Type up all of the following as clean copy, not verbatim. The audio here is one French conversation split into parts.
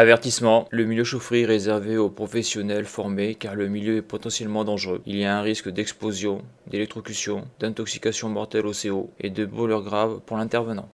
Avertissement, le milieu chaufferie est réservé aux professionnels formés car le milieu est potentiellement dangereux. Il y a un risque d'explosion, d'électrocution, d'intoxication mortelle au CO et de brûlures graves pour l'intervenant.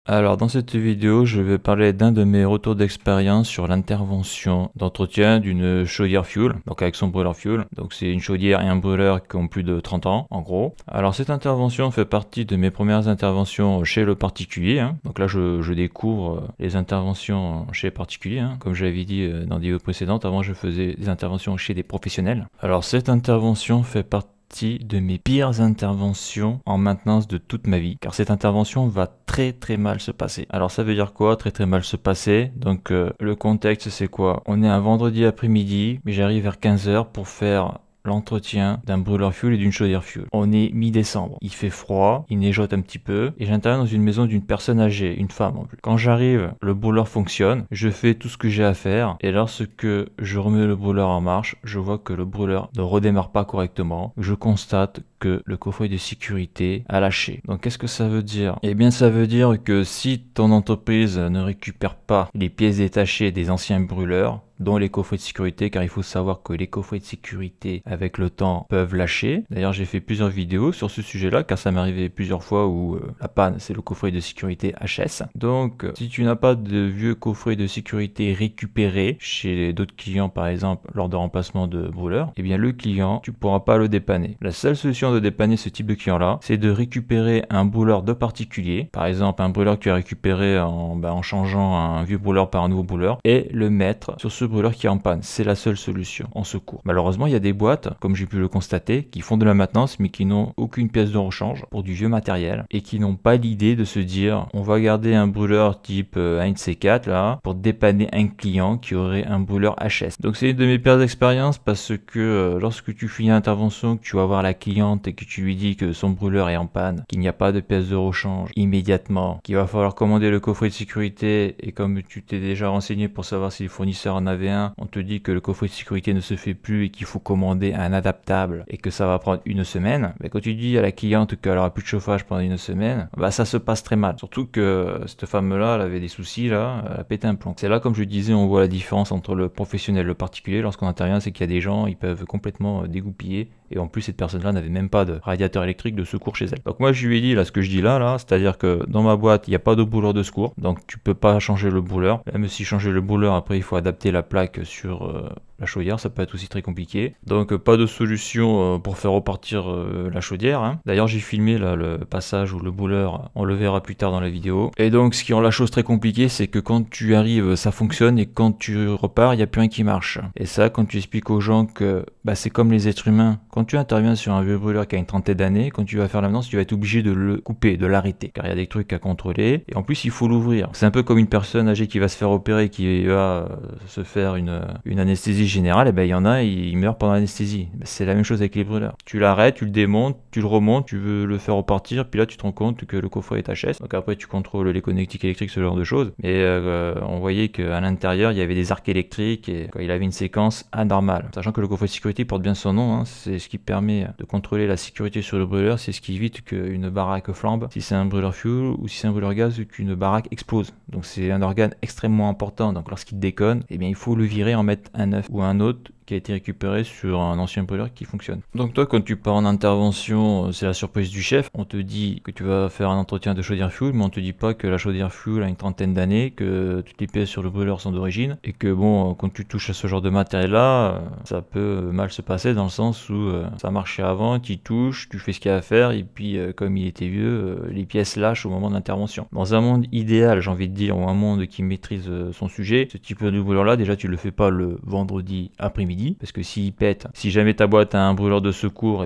Alors dans cette vidéo, je vais parler d'un de mes retours d'expérience sur l'intervention d'entretien d'une chaudière fuel, donc avec son brûleur fuel. Donc c'est une chaudière et un brûleur qui ont plus de 30 ans en gros. Alors cette intervention fait partie de mes premières interventions chez le particulier. Donc là je découvre les interventions chez les particuliers. Comme je l'avais dit dans des vidéos précédentes, avant je faisais des interventions chez des professionnels. Alors cette intervention fait partie de mes pires interventions en maintenance de toute ma vie, car cette intervention va très mal se passer. Alors ça veut dire quoi, très mal se passer? Donc le contexte c'est quoi? On est un vendredi après-midi, mais j'arrive vers 15h pour faire l'entretien d'un brûleur fuel et d'une chaudière fuel. On est mi-décembre, il fait froid, il neigeote un petit peu, et j'interviens dans une maison d'une personne âgée, une femme en plus. Quand j'arrive, le brûleur fonctionne, je fais tout ce que j'ai à faire, et lorsque je remets le brûleur en marche, je vois que le brûleur ne redémarre pas correctement. Je constate que le coffret de sécurité a lâché. Donc qu'est-ce que ça veut dire? Eh bien ça veut dire que si ton entreprise ne récupère pas les pièces détachées des anciens brûleurs, dont les coffrets de sécurité, car il faut savoir que les coffrets de sécurité avec le temps peuvent lâcher. D'ailleurs j'ai fait plusieurs vidéos sur ce sujet là, car ça m'est arrivé plusieurs fois où la panne c'est le coffret de sécurité HS. Donc si tu n'as pas de vieux coffrets de sécurité récupérés chez d'autres clients par exemple lors de remplacement de brûleur, eh bien le client tu pourras pas le dépanner. La seule solution de dépanner ce type de client là, c'est de récupérer un brûleur de particulier, par exemple un brûleur que tu as récupéré en changeant un vieux brûleur par un nouveau brûleur, et le mettre sur ce brûleur qui est en panne. C'est la seule solution en secours. Malheureusement, il y a des boîtes, comme j'ai pu le constater, qui font de la maintenance mais qui n'ont aucune pièce de rechange pour du vieux matériel et qui n'ont pas l'idée de se dire on va garder un brûleur type Heinz C4 là pour dépanner un client qui aurait un brûleur HS. Donc c'est une de mes pires expériences parce que lorsque tu finis l'intervention, que tu vas voir la cliente et que tu lui dis que son brûleur est en panne, qu'il n'y a pas de pièce de rechange immédiatement, qu'il va falloir commander le coffret de sécurité, et comme tu t'es déjà renseigné pour savoir si le fournisseur en avait un, on te dit que le coffret de sécurité ne se fait plus et qu'il faut commander un adaptable et que ça va prendre une semaine, mais quand tu dis à la cliente qu'elle aura plus de chauffage pendant une semaine, ça se passe très mal. Surtout que cette femme-là, elle avait des soucis là, elle a pété un plomb. C'est là, comme je disais, on voit la différence entre le professionnel et le particulier. Lorsqu'on intervient, c'est qu'il y a des gens, ils peuvent complètement dégoupiller, et en plus cette personne-là n'avait même pas de radiateur électrique de secours chez elle. Donc moi je lui ai dit là ce que je dis là, c'est-à-dire que dans ma boîte il n'y a pas de brûleur de secours, donc tu peux pas changer le brûleur. Même si changer le brûleur, après il faut adapter la plaque sur la chaudière, ça peut être aussi très compliqué. Donc pas de solution pour faire repartir la chaudière. D'ailleurs j'ai filmé là le passage où le brûleur, on le verra plus tard dans la vidéo. Et donc ce qui rend la chose très compliquée, c'est que quand tu arrives ça fonctionne, et quand tu repars il n'y a plus rien qui marche. Et ça, quand tu expliques aux gens que c'est comme les êtres humains, quand tu interviens sur un vieux brûleur qui a une trentaine d'années, quand tu vas faire la maintenance, tu vas être obligé de le couper, de l'arrêter, car il y a des trucs à contrôler, et en plus il faut l'ouvrir. C'est un peu comme une personne âgée qui va se faire opérer, qui va se faire une anesthésie générale, et il y en a, ils meurent pendant l'anesthésie. C'est la même chose avec les brûleurs. Tu l'arrêtes, tu le démontes, tu le remontes, tu veux le faire repartir, puis là tu te rends compte que le coffret est HS, donc après tu contrôles les connectiques électriques, ce genre de choses, et on voyait qu'à l'intérieur il y avait des arcs électriques, et il avait une séquence anormale. Sachant que le coffret de sécurité porte bien son nom, c'est ce qui permet de contrôler la sécurité sur le brûleur, c'est ce qui évite qu'une baraque flambe si c'est un brûleur fuel, ou si c'est un brûleur gaz, qu'une baraque explose. Donc c'est un organe extrêmement important, donc lorsqu'il déconne, il faut le virer, en mettre un neuf ou un autre qui a été récupéré sur un ancien brûleur qui fonctionne. Donc toi, quand tu pars en intervention, c'est la surprise du chef. On te dit que tu vas faire un entretien de chaudière fuel, mais on te dit pas que la chaudière fuel a une trentaine d'années, que toutes les pièces sur le brûleur sont d'origine, et que quand tu touches à ce genre de matériel là, ça peut mal se passer dans le sens où ça marchait avant, tu y touches, tu fais ce qu'il y a à faire, et puis comme il était vieux, les pièces lâchent au moment de l'intervention. Dans un monde idéal, j'ai envie de dire, ou un monde qui maîtrise son sujet, ce type de brûleur là, déjà tu le fais pas le vendredi après-midi, parce que s'il pète, si jamais ta boîte a un brûleur de secours,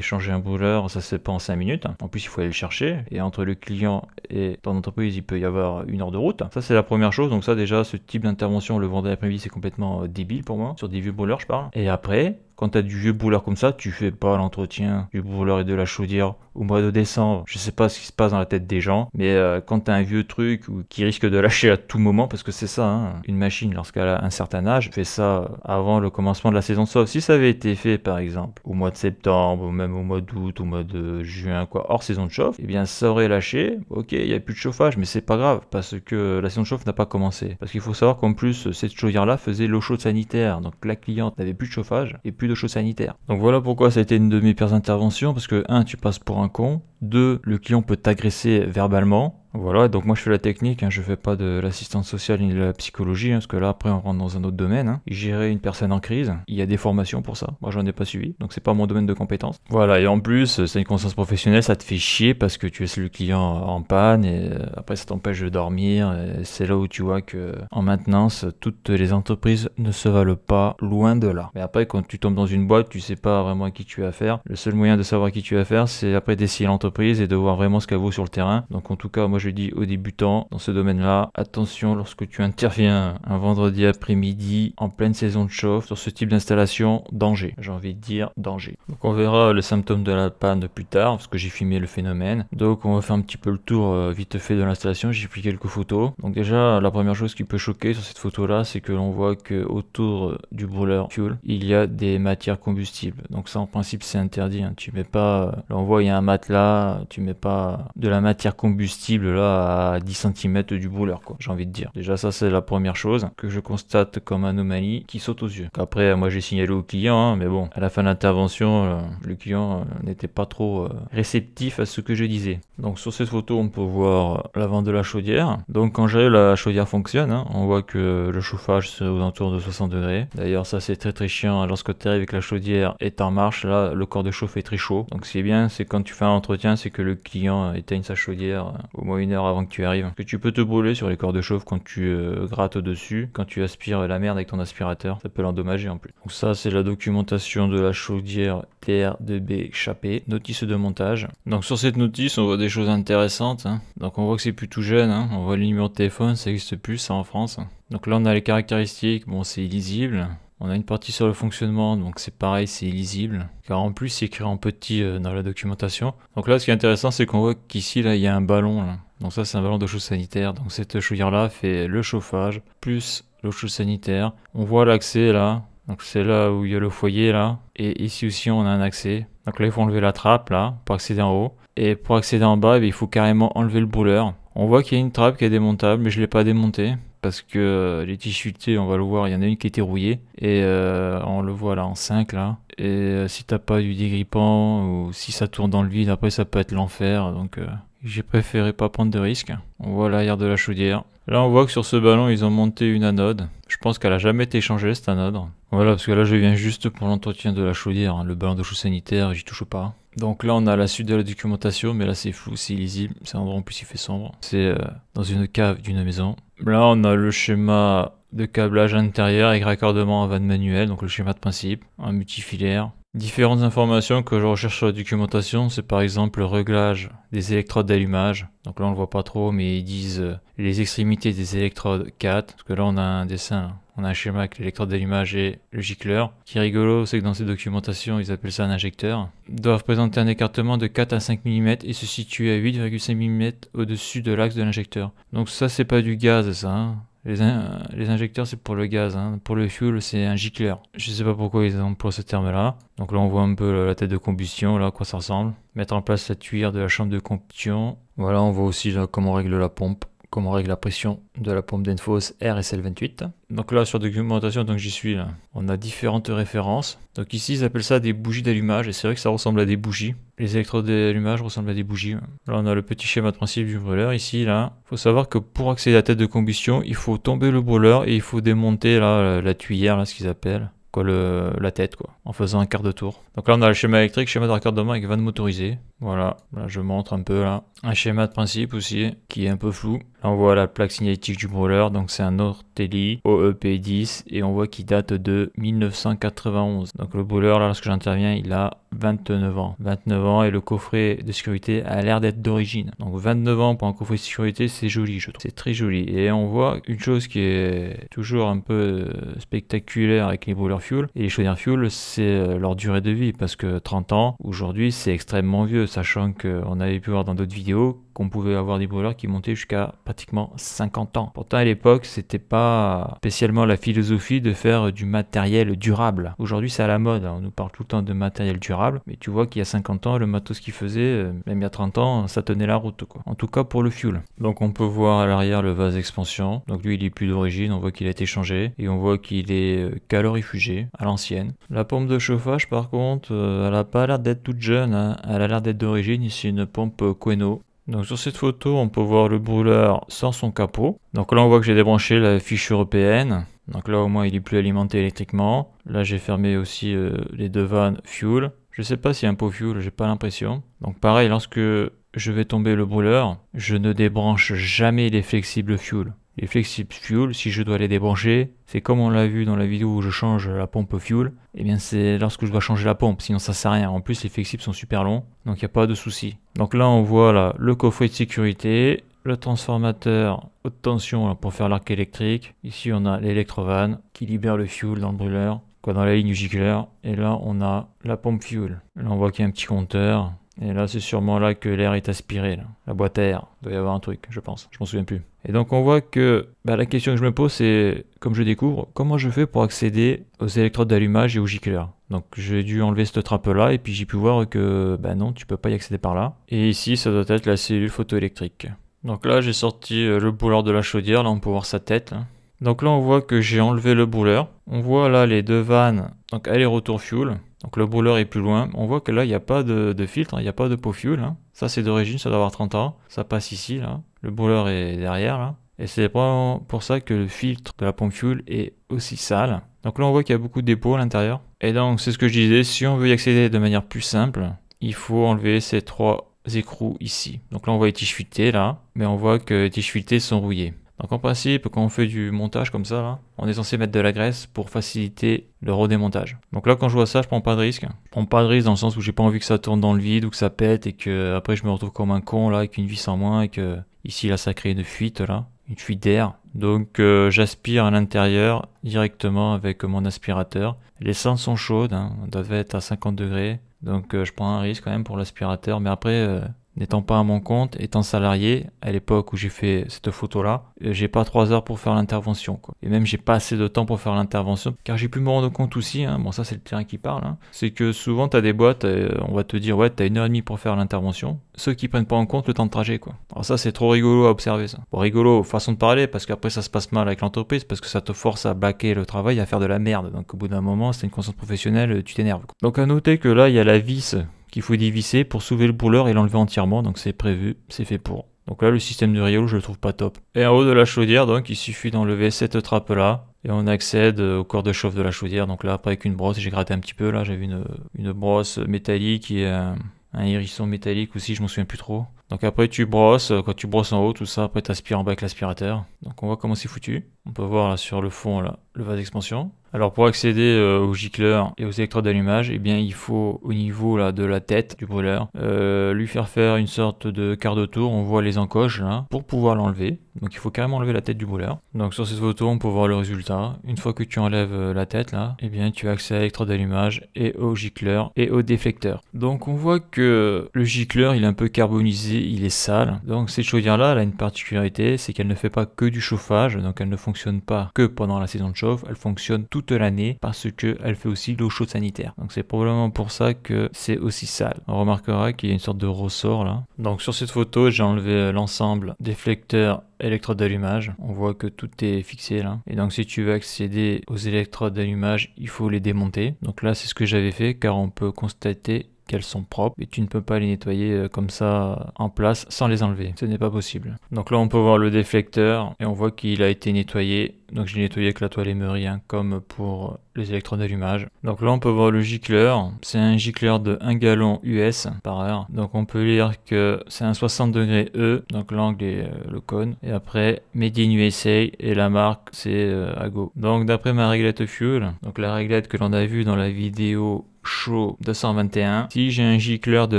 changer un brûleur, ça se fait pas en 5 minutes. En plus, il faut aller le chercher, et entre le client et ton entreprise, il peut y avoir 1 heure de route. Ça, c'est la première chose. Donc ça, déjà, ce type d'intervention le vendredi après-midi, c'est complètement débile pour moi. Sur des vieux brûleurs, je parle. Et après, quand tu as du vieux brûleur comme ça, tu fais pas l'entretien du brûleur et de la chaudière au mois de décembre. Je sais pas ce qui se passe dans la tête des gens, mais quand tu as un vieux truc qui risque de lâcher à tout moment, parce que c'est ça, hein, une machine lorsqu'elle a un certain âge, fais ça avant le commencement de la saison de chauffe. Si ça avait été fait par exemple au mois de septembre, ou même au mois d'août, au mois de juin, quoi, hors saison de chauffe, eh bien ça aurait lâché, ok, il n'y a plus de chauffage, mais c'est pas grave, parce que la saison de chauffe n'a pas commencé. Parce qu'il faut savoir qu'en plus, cette chaudière-là faisait l'eau chaude sanitaire, donc la cliente n'avait plus de chauffage et plus d'eau chaude sanitaire. Donc voilà pourquoi ça a été une de mes pires interventions, parce que 1, tu passes pour un con, 2, le client peut t'agresser verbalement. Voilà, donc moi je fais la technique, hein, je fais pas de l'assistance sociale ni de la psychologie, hein, parce que là après on rentre dans un autre domaine. Hein. Gérer une personne en crise, il y a des formations pour ça. Moi j'en ai pas suivi, donc c'est pas mon domaine de compétence. Voilà, et en plus, c'est une conscience professionnelle, ça te fait chier parce que tu laisses le client en panne et après ça t'empêche de dormir. C'est là où tu vois que en maintenance, toutes les entreprises ne se valent pas, loin de là. Mais après quand tu tombes dans une boîte, tu sais pas vraiment à qui tu as affaire. Le seul moyen de savoir à qui tu as affaire, c'est après d'essayer l'entreprise et de voir vraiment ce qu'elle vaut sur le terrain. Donc en tout cas, moi je dis aux débutants dans ce domaine-là, attention lorsque tu interviens un vendredi après-midi en pleine saison de chauffe sur ce type d'installation, danger. J'ai envie de dire danger. Donc on verra les symptômes de la panne plus tard parce que j'ai filmé le phénomène. Donc on va faire un petit peu le tour vite fait de l'installation. J'ai pris quelques photos. Donc déjà la première chose qui peut choquer sur cette photo-là, c'est que l'on voit que autour du brûleur fuel, il y a des matières combustibles. Donc ça en principe c'est interdit. Hein. Tu mets pas, là on voit il y a un matelas, tu mets pas de la matière combustible là à 10 cm du brûleur, quoi, j'ai envie de dire. Déjà ça c'est la première chose que je constate comme anomalie qui saute aux yeux. Après moi j'ai signalé au client, hein, mais bon, à la fin de l'intervention, le client n'était pas trop réceptif à ce que je disais. Donc sur cette photo on peut voir l'avant de la chaudière. Donc quand j'arrive, la chaudière fonctionne, hein. On voit que le chauffage c'est aux alentours de 60 degrés. D'ailleurs ça c'est très chiant, lorsque tu arrives avec la chaudière est en marche, là le corps de chauffe est très chaud. Donc ce qui est bien, c'est quand tu fais un entretien, c'est que le client éteigne sa chaudière au moins 1 heure avant que tu arrives. Parce que tu peux te brûler sur les corps de chauffe quand tu grattes dessus, quand tu aspires la merde avec ton aspirateur, ça peut l'endommager en plus. Donc ça c'est la documentation de la chaudière TR2B Chappé, notice de montage. Donc sur cette notice on voit des choses intéressantes, hein. Donc on voit que c'est plus tout jeune, hein. On voit le numéro de téléphone, ça n'existe plus ça en France. Donc là on a les caractéristiques, bon c'est illisible. On a une partie sur le fonctionnement, donc c'est pareil, c'est illisible. Car en plus, c'est écrit en petit dans la documentation. Donc là, ce qui est intéressant, c'est qu'on voit qu'ici, là, il y a un ballon. Là. Donc ça, c'est un ballon d'eau chaude sanitaire. Donc cette chaudière-là fait le chauffage, plus l'eau chaude sanitaire. On voit l'accès là. Donc c'est là où il y a le foyer là. Et ici aussi, on a un accès. Donc là, il faut enlever la trappe là, pour accéder en haut. Et pour accéder en bas, il faut carrément enlever le brûleur. On voit qu'il y a une trappe qui est démontable, mais je ne l'ai pas démontée. Parce que les tissues, on va le voir, il y en a une qui était rouillée. Et on le voit là en 5 là. Et si t'as pas du dégrippant ou si ça tourne dans le vide, après ça peut être l'enfer. Donc j'ai préféré pas prendre de risques. On voit l'arrière de la chaudière. Là on voit que sur ce ballon ils ont monté une anode. Je pense qu'elle a jamais été changée cette anode. Voilà, parce que là je viens juste pour l'entretien de la chaudière. Hein. Le ballon de chaude sanitaire, j'y touche pas. Donc là on a la suite de la documentation, mais là c'est flou, c'est illisible. C'est un endroit en plus il fait sombre. C'est dans une cave d'une maison. Là on a le schéma de câblage intérieur avec raccordement à vanne manuelle, donc le schéma de principe, un multifilaire. Différentes informations que je recherche sur la documentation, c'est par exemple le réglage des électrodes d'allumage. Donc là on le voit pas trop, mais ils disent les extrémités des électrodes 4, parce que là on a un dessin, on a un schéma avec l'électrode d'allumage et le gicleur. Ce qui est rigolo, c'est que dans ces documentations, ils appellent ça un injecteur. Ils doivent présenter un écartement de 4 à 5 mm et se situer à 8,5 mm au-dessus de l'axe de l'injecteur. Donc ça c'est pas du gaz ça, hein. Les injecteurs c'est pour le gaz, hein. Pour le fuel c'est un gicleur. Je sais pas pourquoi ils emploient ce terme là. Donc là on voit un peu la tête de combustion, là à quoi ça ressemble. Mettre en place la tuyère de la chambre de combustion. Voilà, on voit aussi là, comment on règle la pompe, comment on règle la pression de la pompe d'Enfos RSL28. Donc là sur la documentation, donc j'y suis là, on a différentes références. Donc ici ils appellent ça des bougies d'allumage et c'est vrai que ça ressemble à des bougies. Les électrodes d'allumage ressemblent à des bougies. Là on a le petit schéma de principe du brûleur ici là. Faut savoir que pour accéder à la tête de combustion, il faut tomber le brûleur et il faut démonter là la tuyère là, ce qu'ils appellent. Quoi, la tête quoi, en faisant un quart de tour. Donc là on a le schéma électrique, schéma de raccordement avec vanne motorisée. Voilà, là je montre un peu là. Un schéma de principe aussi, qui est un peu flou. Là on voit la plaque signalétique du brûleur, donc c'est un Orteli OEP10 et on voit qu'il date de 1991. Donc le brûleur là, lorsque j'interviens, il a 29 ans. 29 ans et le coffret de sécurité a l'air d'être d'origine. Donc 29 ans pour un coffret de sécurité, c'est joli, je trouve. C'est très joli. Et on voit une chose qui est toujours un peu spectaculaire avec les brûleurs fuel et les chaudières fuel, c'est leur durée de vie. Parce que 30 ans, aujourd'hui, c'est extrêmement vieux, sachant qu'on avait pu voir dans d'autres vidéos qu'on pouvait avoir des brûleurs qui montaient jusqu'à pratiquement 50 ans. Pourtant, à l'époque, c'était pas spécialement la philosophie de faire du matériel durable. Aujourd'hui, c'est à la mode. On nous parle tout le temps de matériel durable, mais tu vois qu'il y a 50 ans, le matos qu'ils faisaient, même il y a 30 ans, ça tenait la route, quoi. En tout cas, pour le fuel. Donc, on peut voir à l'arrière le vase d'expansion. Donc, lui, il est plus d'origine. On voit qu'il a été changé et on voit qu'il est calorifugé à l'ancienne. La pompe de chauffage, par contre, elle a pas l'air d'être toute jeune, hein. Elle a l'air d'être d'origine. Ici, une pompe Queno. Donc sur cette photo, on peut voir le brûleur sans son capot. Donc là, on voit que j'ai débranché la fiche européenne. Donc là, au moins, il est plus alimenté électriquement. Là, j'ai fermé aussi les deux vannes fuel. Je sais pas s'il y a un pot fuel, j'ai pas l'impression. Donc pareil, lorsque je vais tomber le brûleur, je ne débranche jamais les flexibles fuel. Les flexibles fuel, si je dois les débrancher, c'est comme on l'a vu dans la vidéo où je change la pompe fuel, et bien c'est lorsque je dois changer la pompe, sinon ça sert à rien. En plus, les flexibles sont super longs, donc il n'y a pas de souci. Donc là, on voit là, le coffret de sécurité, le transformateur haute tension là, pour faire l'arc électrique. Ici, on a l'électrovanne qui libère le fuel dans le brûleur, quoi, dans la ligne du gicleur. Et là, on a la pompe fuel. Là, on voit qu'il y a un petit compteur. Et là, c'est sûrement là que l'air est aspiré, là. La boîte à air. Il doit y avoir un truc, je pense. Je m'en souviens plus. Et donc, on voit que la question que je me pose, c'est, comme je découvre, comment je fais pour accéder aux électrodes d'allumage et au gicleur. Donc, j'ai dû enlever cette trappe-là et puis j'ai pu voir que, non, tu peux pas y accéder par là. Et ici, ça doit être la cellule photoélectrique. Donc là, j'ai sorti le brûleur de la chaudière. Là, on peut voir sa tête, là. Donc là, on voit que j'ai enlevé le brûleur. On voit là les deux vannes, donc aller-retour fuel. Donc le brûleur est plus loin. On voit que là, il n'y a pas de filtre, il n'y a pas de pot fuel. Hein. Ça, c'est d'origine, ça doit avoir 30 ans. Ça passe ici, là. Le brûleur est derrière, là. Et c'est vraiment pour ça que le filtre de la pompe fuel est aussi sale. Donc là, on voit qu'il y a beaucoup de dépôts à l'intérieur. Et donc, c'est ce que je disais, si on veut y accéder de manière plus simple, il faut enlever ces trois écrous ici. Donc là, on voit les tiges fuitées, là. Mais on voit que les tiges fuitées sont rouillées. Donc en principe, quand on fait du montage comme ça, là, on est censé mettre de la graisse pour faciliter le redémontage. Donc là, quand je vois ça, je prends pas de risque. Je prends pas de risque dans le sens où j'ai pas envie que ça tourne dans le vide ou que ça pète et que après je me retrouve comme un con là avec une vis en moins et que ici là ça crée une fuite là, une fuite d'air. Donc j'aspire à l'intérieur directement avec mon aspirateur. Les cendres sont chaudes, hein, elles doivent être à 50 degrés. Donc je prends un risque quand même pour l'aspirateur, mais après n'étant pas à mon compte, étant salarié, à l'époque où j'ai fait cette photo-là, j'ai pas 3 heures pour faire l'intervention, quoi. Et même j'ai pas assez de temps pour faire l'intervention, car j'ai pu me rendre compte aussi, hein, bon ça c'est le terrain qui parle, hein, c'est que souvent t'as des boîtes, on va te dire ouais t'as 1h30 pour faire l'intervention, ceux qui prennent pas en compte le temps de trajet, quoi. Alors ça c'est trop rigolo à observer ça. Bon rigolo, façon de parler, parce qu'après ça se passe mal avec l'entreprise, parce que ça te force à bâcler le travail, à faire de la merde, donc au bout d'un moment c'est une conscience professionnelle, tu t'énerves, quoi. Donc à noter que là il y a la vis qu'il faut dévisser pour soulever le brûleur et l'enlever entièrement, donc c'est prévu, c'est fait pour. Donc là le système de Riolo je le trouve pas top. Et en haut de la chaudière donc il suffit d'enlever cette trappe là et on accède au corps de chauffe de la chaudière. Donc là après avec une brosse, j'ai gratté un petit peu là, j'avais une brosse métallique et un hérisson métallique aussi, je m'en souviens plus trop. Donc après tu brosses, quand tu brosses en haut tout ça, après tu aspires en bas avec l'aspirateur. Donc on voit comment c'est foutu. On peut voir là sur le fond là, le vase d'expansion. Alors pour accéder au gicleur et aux électrodes d'allumage, eh bien il faut au niveau là de la tête du brûleur lui faire une sorte de quart de tour. On voit les encoches là pour pouvoir l'enlever. Donc il faut carrément enlever la tête du brûleur. Donc sur cette photo on peut voir le résultat. Une fois que tu enlèves la tête là, eh bien tu as accès à l'électrode d'allumage et au gicleur et au déflecteur. Donc on voit que le gicleur il est un peu carbonisé, il est sale. Donc cette chaudière là elle a une particularité, c'est qu'elle ne fait pas que du chauffage, donc elle ne fonctionne pas que pendant la saison de chauffe, elle fonctionne toute l'année parce qu'elle fait aussi l'eau chaude sanitaire. Donc c'est probablement pour ça que c'est aussi sale. On remarquera qu'il y a une sorte de ressort là. Donc sur cette photo j'ai enlevé l'ensemble déflecteur électrodes d'allumage. On voit que tout est fixé là. Et donc si tu veux accéder aux électrodes d'allumage, il faut les démonter. Donc là c'est ce que j'avais fait car on peut constater qu'elles sont propres et tu ne peux pas les nettoyer comme ça en place sans les enlever. Ce n'est pas possible. Donc là on peut voir le déflecteur et on voit qu'il a été nettoyé. Donc je l'ai nettoyé avec la toile émery comme pour les électrodes d'allumage. Donc là on peut voir le gicleur. C'est un gicleur de 1 gallon US par heure. Donc on peut lire que c'est un 60 degrés E. Donc l'angle est le cône. Et après Made in USA et la marque c'est Ago. Donc d'après ma réglette fuel, donc la réglette que l'on a vue dans la vidéo Show 221, si j'ai un gicleur de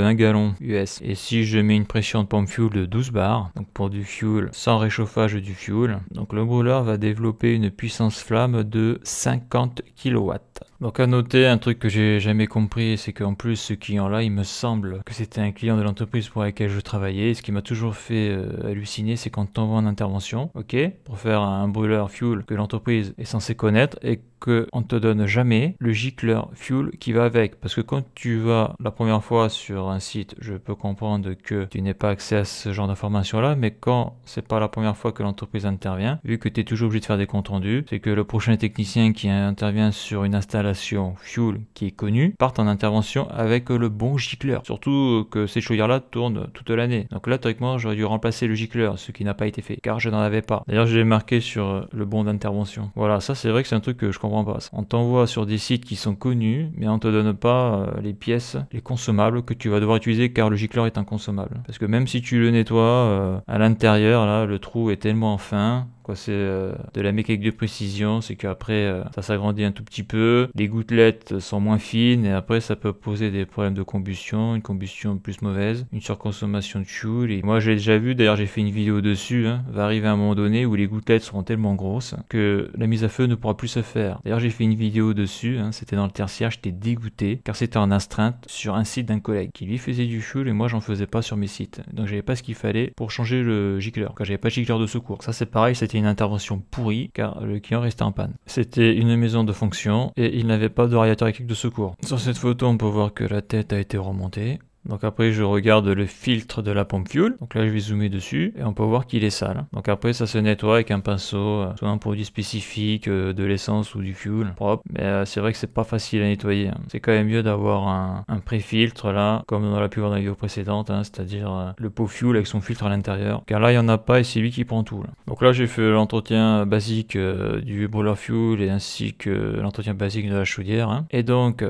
1 gallon US et si je mets une pression de pompe fuel de 12 bars, donc pour du fuel sans réchauffage du fuel, donc le brûleur va développer une puissance flamme de 50 kW. Donc à noter, un truc que j'ai jamais compris, c'est qu'en plus ce client-là, il me semble que c'était un client de l'entreprise pour laquelle je travaillais. Et ce qui m'a toujours fait halluciner, c'est quand on t'envoie en intervention, ok, pour faire un brûleur fuel que l'entreprise est censée connaître et qu'on ne te donne jamais le gicleur fuel qui va avec. Parce que quand tu vas la première fois sur un site, je peux comprendre que tu n'aies pas accès à ce genre d'informations-là, mais quand c'est pas la première fois que l'entreprise intervient, vu que tu es toujours obligé de faire des comptes rendus, c'est que le prochain technicien qui intervient sur une installation fuel qui est connue part en intervention avec le bon gicleur. Surtout que ces chaudières-là tournent toute l'année. Donc là, théoriquement, j'aurais dû remplacer le gicleur, ce qui n'a pas été fait, car je n'en avais pas. D'ailleurs, je l'ai marqué sur le bon d'intervention. Voilà, ça c'est vrai que c'est un truc que je comprends pas. On t'envoie sur des sites qui sont connus, mais on te donne pas les pièces, les consommables que tu vas devoir utiliser, car le gicleur est inconsommable. Parce que même si tu le nettoies, à l'intérieur, là, le trou est tellement fin. C'est de la mécanique de précision, c'est qu'après ça s'agrandit un tout petit peu, les gouttelettes sont moins fines et après ça peut poser des problèmes de combustion, une combustion plus mauvaise, une surconsommation de fuel. Et moi j'ai déjà vu, d'ailleurs j'ai fait une vidéo dessus, va arriver un moment donné où les gouttelettes seront tellement grosses que la mise à feu ne pourra plus se faire. D'ailleurs j'ai fait une vidéo dessus, c'était dans le tertiaire, j'étais dégoûté car c'était en astreinte sur un site d'un collègue qui lui faisait du fuel et moi j'en faisais pas sur mes sites. Donc j'avais pas ce qu'il fallait pour changer le gicleur, car j'avais pas de gicleur de secours. Ça c'est pareil, c'était une intervention pourrie car le client restait en panne. C'était une maison de fonction et il n'avait pas de radiateur électrique de secours. Sur cette photo, on peut voir que la tête a été remontée. Donc après je regarde le filtre de la pompe fuel, donc là je vais zoomer dessus et on peut voir qu'il est sale. Donc après ça se nettoie avec un pinceau, soit un produit spécifique, de l'essence ou du fuel propre, mais c'est vrai que c'est pas facile à nettoyer. C'est quand même mieux d'avoir un pré-filtre là, comme on l'a pu voir dans la vidéo précédente, c'est-à-dire le pot fuel avec son filtre à l'intérieur, car là il n'y en a pas et c'est lui qui prend tout. Là. Donc là j'ai fait l'entretien basique du brûleur fuel et ainsi que l'entretien basique de la chaudière, et donc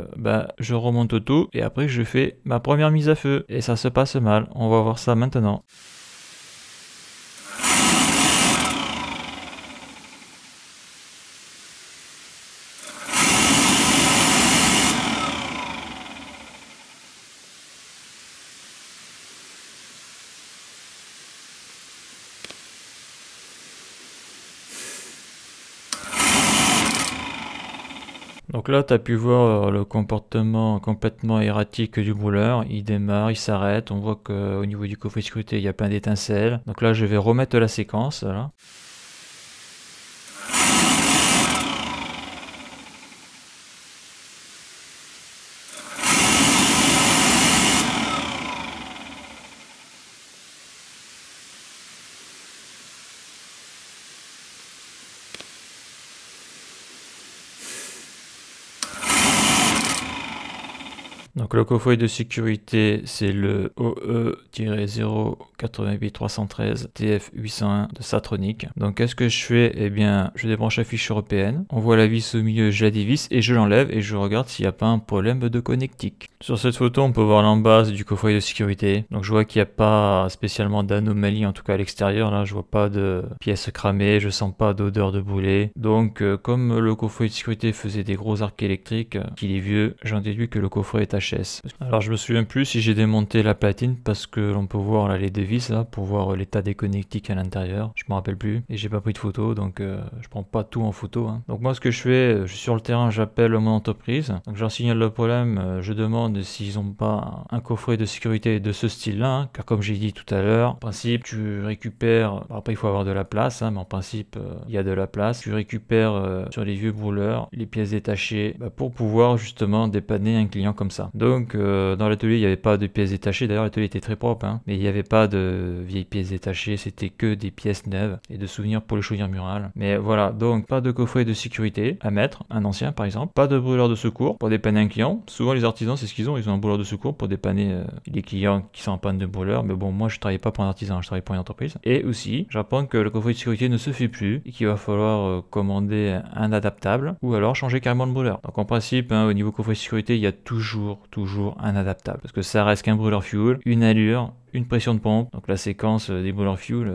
je remonte tout et après je fais ma première mise à feu et ça se passe mal. On va voir ça maintenant. Donc là, tu as pu voir le comportement complètement erratique du brûleur. Il démarre, il s'arrête. On voit qu'au niveau du coffret de sécurité, il y a plein d'étincelles. Donc là, je vais remettre la séquence. Voilà. Donc le coffret de sécurité, c'est le OE-088-313 TF801 de Satronic. Donc qu'est-ce que je fais? Eh bien, je débranche la fiche européenne, on voit la vis au milieu, je la dévisse et je l'enlève et je regarde s'il n'y a pas un problème de connectique. Sur cette photo, on peut voir l'embase du coffret de sécurité. Donc je vois qu'il n'y a pas spécialement d'anomalie, en tout cas à l'extérieur. Là, je vois pas de pièces cramées, je sens pas d'odeur de brûlé. Donc comme le coffret de sécurité faisait des gros arcs électriques, qu'il est vieux, j'en déduis que le coffret est HS. Alors je me souviens plus si j'ai démonté la platine parce que l'on peut voir là les deux vis là pour voir l'état des connectiques à l'intérieur. Je me rappelle plus et j'ai pas pris de photo, donc je prends pas tout en photo. Donc moi ce que je fais, je suis sur le terrain, j'appelle mon entreprise, donc je leur signale le problème, je demande s'ils ont pas un coffret de sécurité de ce style là, car comme j'ai dit tout à l'heure, en principe tu récupères, après il faut avoir de la place, mais en principe il y a de la place, tu récupères sur les vieux brûleurs les pièces détachées pour pouvoir justement dépanner un client comme ça. Donc dans l'atelier il n'y avait pas de pièces détachées, d'ailleurs l'atelier était très propre, hein, mais il n'y avait pas de vieilles pièces détachées, c'était que des pièces neuves et de souvenirs pour les chaudières murales. Mais voilà, donc pas de coffret de sécurité à mettre, un ancien par exemple, pas de brûleur de secours pour dépanner un client. Souvent les artisans c'est ce qu'ils ont un brûleur de secours pour dépanner les clients qui sont en panne de brûleur, mais bon moi je travaille pas pour un artisan, je travaille pour une entreprise. Et aussi j'apprends que le coffret de sécurité ne se fait plus et qu'il va falloir commander un adaptable ou alors changer carrément le brûleur. Donc en principe hein, au niveau coffret de sécurité il y a toujours un adaptable parce que ça reste qu'un brûleur fuel, une allure, une pression de pompe. Donc la séquence des brûleurs fuel,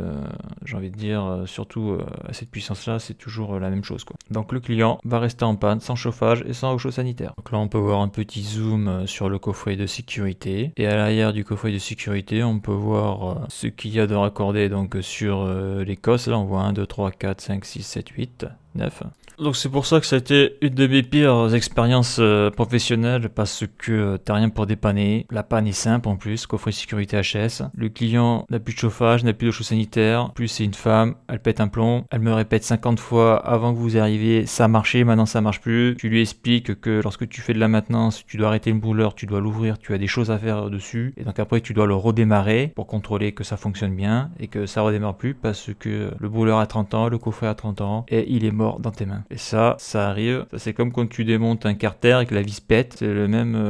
j'ai envie de dire, surtout à cette puissance-là, c'est toujours la même chose, quoi. Donc le client va rester en panne sans chauffage et sans eau chaude sanitaire. Donc là on peut voir un petit zoom sur le coffret de sécurité. Et à l'arrière du coffret de sécurité, on peut voir ce qu'il y a de raccordé donc sur les cosses. Là on voit 1, 2, 3, 4, 5, 6, 7, 8, 9. Donc c'est pour ça que ça a été une de mes pires expériences professionnelles parce que t'as rien pour dépanner. La panne est simple en plus, coffret sécurité HS. Le client n'a plus de chauffage, n'a plus d'eau chaude sanitaire. Plus c'est une femme, elle pète un plomb. Elle me répète 50 fois avant que vous arriviez, ça marchait, maintenant ça marche plus. Tu lui expliques que lorsque tu fais de la maintenance, tu dois arrêter le brûleur, tu dois l'ouvrir, tu as des choses à faire dessus. Et donc après tu dois le redémarrer pour contrôler que ça fonctionne bien et que ça redémarre plus parce que le brûleur a 30 ans, le coffret a 30 ans et il est mort dans tes mains. Et ça arrive. Ça, c'est comme quand tu démontes un carter et que la vis pète. C'est le même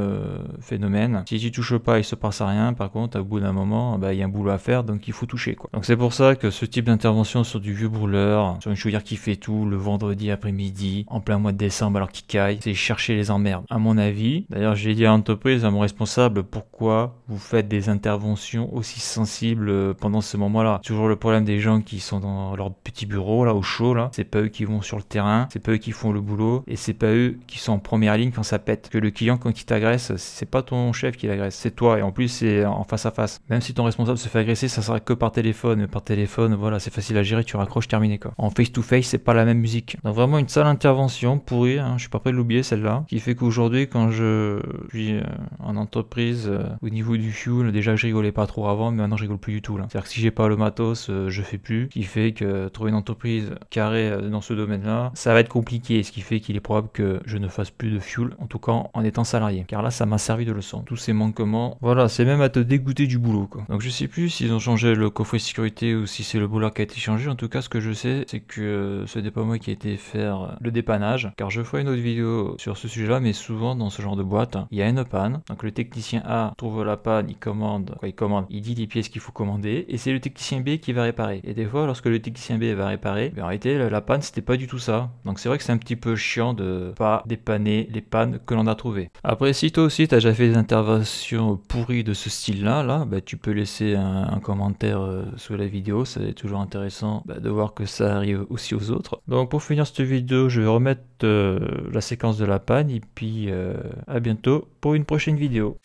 phénomène. Si tu touches pas, il se passe à rien. Par contre, au bout d'un moment, il y a un boulot à faire, donc il faut toucher, quoi. Donc c'est pour ça que ce type d'intervention sur du vieux brûleur, sur une chaudière qui fait tout, le vendredi après-midi, en plein mois de décembre alors qu'il caille, c'est chercher les emmerdes. À mon avis, d'ailleurs, j'ai dit à l'entreprise, à mon responsable, pourquoi vous faites des interventions aussi sensibles pendant ce moment-là. Toujours le problème des gens qui sont dans leur petit bureau, là, au chaud, là. C'est pas eux qui vont sur le terrain. C'est pas eux qui font le boulot et c'est pas eux qui sont en première ligne quand ça pète. Que le client quand il t'agresse, c'est pas ton chef qui l'agresse, c'est toi et en plus c'est en face à face. Même si ton responsable se fait agresser, ça sera que par téléphone. Mais par téléphone, voilà, c'est facile à gérer, tu raccroches, terminé, quoi. En face to face, c'est pas la même musique. Donc vraiment une sale intervention pourrie, hein, je suis pas prêt de l'oublier celle-là, qui fait qu'aujourd'hui quand je suis en entreprise au niveau du fuel, déjà je rigolais pas trop avant, mais maintenant je rigole plus du tout là. C'est-à-dire que si j'ai pas le matos, je fais plus. Ce qui fait que trouver une entreprise carrée dans ce domaine-là, ça va être compliqué, ce qui fait qu'il est probable que je ne fasse plus de fuel, en tout cas en étant salarié, car là ça m'a servi de leçon. Tous ces manquements, voilà, c'est même à te dégoûter du boulot, quoi. Donc je sais plus s'ils ont changé le coffret sécurité ou si c'est le boulot qui a été changé. En tout cas ce que je sais c'est que ce n'est pas moi qui ai été faire le dépannage, car je ferai une autre vidéo sur ce sujet là, mais souvent dans ce genre de boîte il y a une panne, donc le technicien A trouve la panne, il dit les pièces qu'il faut commander et c'est le technicien B qui va réparer. Et des fois lorsque le technicien B va réparer, en réalité la panne c'était pas du tout ça. Donc c'est vrai que c'est un petit peu chiant de pas dépanner les pannes que l'on a trouvées. Après si toi aussi tu as déjà fait des interventions pourries de ce style là, tu peux laisser un commentaire sous la vidéo, c'est toujours intéressant de voir que ça arrive aussi aux autres. Donc pour finir cette vidéo, je vais remettre la séquence de la panne et puis à bientôt pour une prochaine vidéo.